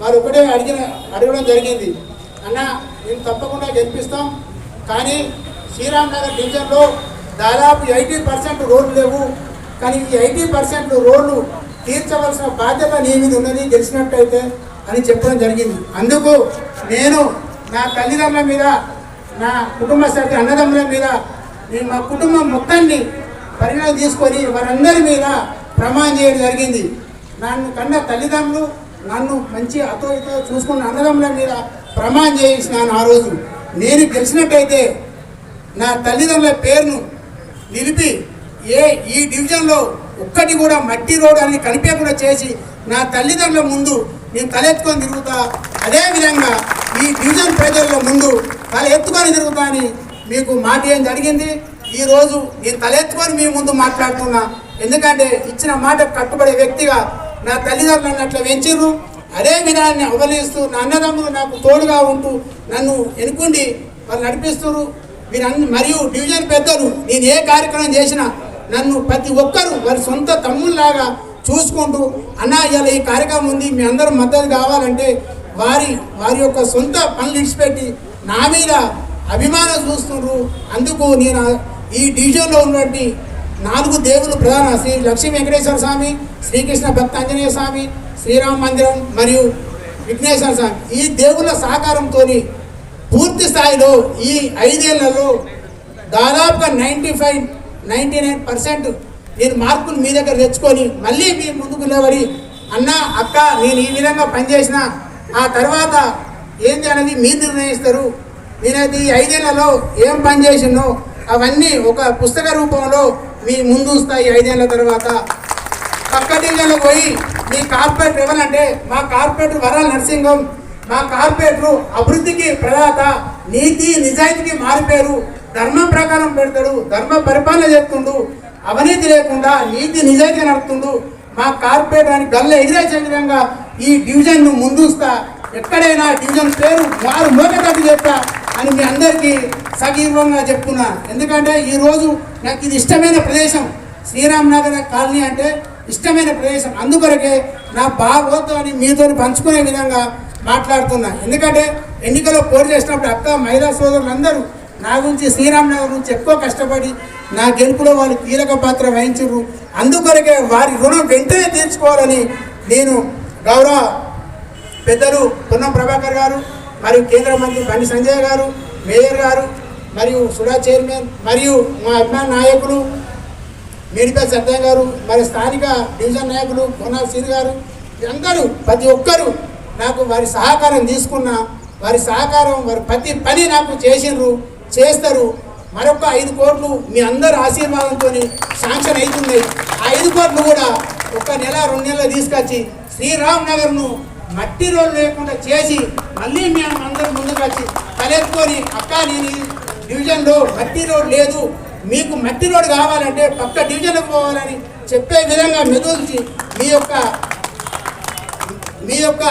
వారు ఒకటే అడగడం జరిగింది, అన్న మేము తప్పకుండా గెలిపిస్తాం, కానీ శ్రీరామ్ నగర్ డివిజన్లో దాదాపు 80% రోడ్లు లేవు, కానీ ఈ 80% రోడ్లు తీర్చవలసిన బాధ్యత నీ మీద ఉన్నది గెలిచినట్టయితే అని చెప్పడం జరిగింది. అందుకు నేను నా తల్లిదండ్రుల మీద, నా కుటుంబ సభ్యుల అన్నదమ్ముల మీద, నేను మా కుటుంబం మొత్తాన్ని పరిగణన తీసుకొని వారందరి మీద ప్రమాణం చేయడం జరిగింది. నన్ను కన్న తల్లిదండ్రులు, నన్ను మంచి అతోతో చూసుకున్న అన్నదమ్ముల మీద ప్రమాణం చేయించినాను. ఆ రోజు నేను గెలిచినట్టయితే నా తల్లిదండ్రుల పేరును నిలిపి ఈ డివిజన్లో ఒక్కటి కూడా మట్టి రోడ్ అని కనిపించకుండా చేసి నా తల్లిదండ్రుల ముందు నేను తలెత్తుకొని తిరుగుతా, అదేవిధంగా ఈ డివిజన్ ప్రజల ముందు తల ఎత్తుకొని తిరుగుతా అని మీకు మాట ఏం జరిగింది. ఈరోజు నేను తలెత్తుకొని మీ ముందు మాట్లాడుతున్నా. ఎందుకంటే ఇచ్చిన మాట కట్టుబడే వ్యక్తిగా నా తల్లిదండ్రులు నన్ను అట్లా పెంచిర్రు. అదే విధాన్ని అవలీస్తూ నా అన్నదమ్ములు నాకు తోడుగా ఉంటూ నన్ను ఎన్నుకుండి వాళ్ళు నడిపిస్తున్నారు. మరియు డివిజన్ పెద్దలు నేను ఏ కార్యక్రమం చేసినా నన్ను ప్రతి ఒక్కరూ వారి సొంత తమ్ముళ్ళలాగా చూసుకుంటూ, అన్న ఇలా ఈ కార్యక్రమం ఉంది, మీ అందరూ మద్దతు కావాలంటే వారి యొక్క సొంత పనులు విడిచిపెట్టి నా మీద అభిమానం చూస్తున్నారు. అందుకు నేను ఈ డివిజన్లో ఉన్నటువంటి 4 దేవులు ప్రధాన శ్రీ లక్ష్మీ వెంకటేశ్వర స్వామి, శ్రీకృష్ణ భక్త ఆంజనేయ స్వామి, శ్రీరామ మందిరం మరియు విఘ్నేశ్వర స్వామి, ఈ దేవుళ్ళ సహకారంతో పూర్తి స్థాయిలో ఈ 5 ఏళ్లలో దాదాపుగా 99% నేను మార్కులు మీ దగ్గర తెచ్చుకొని మళ్ళీ మీ ముందుకు నిలబడి, అన్న అక్క నేను ఈ విధంగా పనిచేసిన ఆ తర్వాత ఏంటి అనేది మీరు నిర్ణయిస్తారు. నేనైతే ఈ 5 ఏళ్లలో ఏం పని చేసినో అవన్నీ ఒక పుస్తక రూపంలో మీ ముందు వస్తాయి. 5 ఏళ్ల తర్వాత పక్క డివిజన్లో పోయి మీ కార్పొరేటర్ ఎవరంటే మా కార్పొరేటర్ వరాల నరసింహం, మా కార్పొరేటర్ అభివృద్ధికి ప్రదాత, నీతి నిజాయితీకి మారిపోయారు, ధర్మం ప్రకారం పెడతాడు, ధర్మ పరిపాలన చేస్తుండు, అవినీతి లేకుండా నీతి నిజాయితీ నడుపుతుండు, మా కార్పొరేటర్ అని గల్ల ఎగిరేసే విధంగా ఈ డివిజన్ను ముందుస్తా, ఎక్కడైనా డివిజన్ పేరు వారు మోకటట్టు చెప్తా అని మీ అందరికీ సగీర్వంగా చెప్తున్నా. ఎందుకంటే ఈరోజు నాకు ఇది ఇష్టమైన ప్రదేశం, శ్రీరామ్ నగర్ కాలనీ అంటే ఇష్టమైన ప్రదేశం. అందుకొరకే నా భాగవతాన్ని మీతో పంచుకునే విధంగా మాట్లాడుతున్నా. ఎందుకంటే ఎన్నికల్లో పోటీ చేసినప్పుడు అక్క మహిళా సోదరులందరూ నా గురించి శ్రీరామ్ నగర్ గురించి ఎక్కువ కష్టపడి నా గెలుపులో వాళ్ళు కీలక పాత్ర వహించారు. అందుకొరకే వారి రుణం వెంటనే తీర్చుకోవాలని నేను గౌరవ పెద్దలు పొన్నం ప్రభాకర్ గారు మరియు కేంద్ర మంత్రి బండి సంజయ్ గారు, మేయర్ గారు మరియు సుడా చైర్మన్ మరియు మా అభిమాన నాయకులు మేడిపల్లి సత్యం గారు, మరి స్థానిక డివిజన్ నాయకులు కోనాల్ సీర్ గారు, అందరూ ప్రతి ఒక్కరూ నాకు వారి సహకారం తీసుకున్న, వారి సహకారం వారి ప్రతి పని నాకు చేసిండ్రు, చేస్తారు. మరొక 5 కోట్లు మీ అందరి ఆశీర్వాదంతో శాంక్షన్ అవుతున్నాయి. ఆ 5 కోట్లు కూడా 1 నెల 2 నెలలు తీసుకొచ్చి శ్రీరామ్ నగర్ను మట్టి రోడ్లు లేకుండా చేసి మళ్ళీ మేము అందరూ ముందుకు వచ్చి తలెత్తుకొని, అక్క నేను డివిజన్లో మట్టి రోడ్ లేదు, మీకు మట్టి రోడ్ కావాలంటే పక్క డివిజన్లకు పోవాలని చెప్పే విధంగా మెదుల్చి మీ యొక్క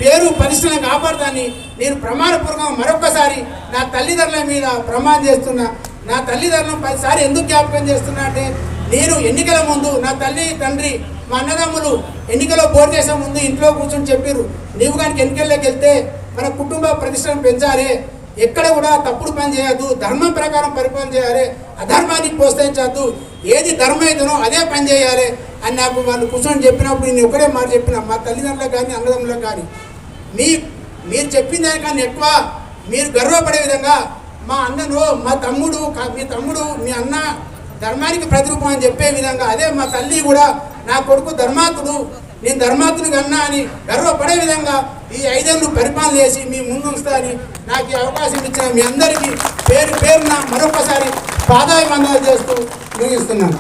పేరు పరిశ్రమ కాపాడుతాన్ని నేను ప్రమాణపూర్వకంగా మరొకసారి నా తల్లిదండ్రుల మీద ప్రమాణం చేస్తున్నా. నా తల్లిదండ్రులను 10 సార్లు ఎందుకు జ్ఞాపకం చేస్తున్నా అంటే నేను ఎన్నికల ముందు నా తల్లి తండ్రి మా అన్నదమ్ములు ఎన్నికలో పోటీ చేసే ముందు ఇంట్లో కూర్చొని చెప్పారు, నీవు కనుక ఎన్నికల్లోకి వెళ్తే మన కుటుంబ ప్రతిష్టను పెంచాలి, ఎక్కడ కూడా తప్పుడు పని చేయొద్దు, ధర్మం ప్రకారం పరిపాలన చేయాలి, అధర్మానికి ప్రోత్సహించద్దు, ఏది ధర్మం అయితేనో అదే పని చేయాలి అని నాకు వాళ్ళు కూర్చొని చెప్పినప్పుడు నేను ఒకటే మాట చెప్పిన, మా తల్లిదండ్రులకు కానీ అన్నదమ్ములకు కానీ మీరు చెప్పిన దానికన్నా ఎక్కువ మీరు గర్వపడే విధంగా మా అన్నను మా తమ్ముడు మీ అన్న ధర్మానికి ప్రతిరూపం అని చెప్పే విధంగా, అదే మా తల్లి కూడా నా కొడుకు ధర్మాత్ముడు, నేను ధర్మాత్ముడికి అన్నా అని గర్వపడే విధంగా ఈ 5 ఏళ్ళు పరిపాలన చేసి మీ ముందు ఉంచుతా అని నాకు ఈ అవకాశం ఇచ్చిన మీ అందరికీ పేరున మరొకసారి పాదాభివందనాలు చేస్తూ ముగిస్తున్నాను.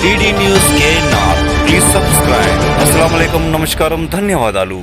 टीडी न्यूज़ के नाम प्लीज सब्सक्राइब। अस्सलाम वालेकुम, नमस्कारम, ధన్యవాదాలు।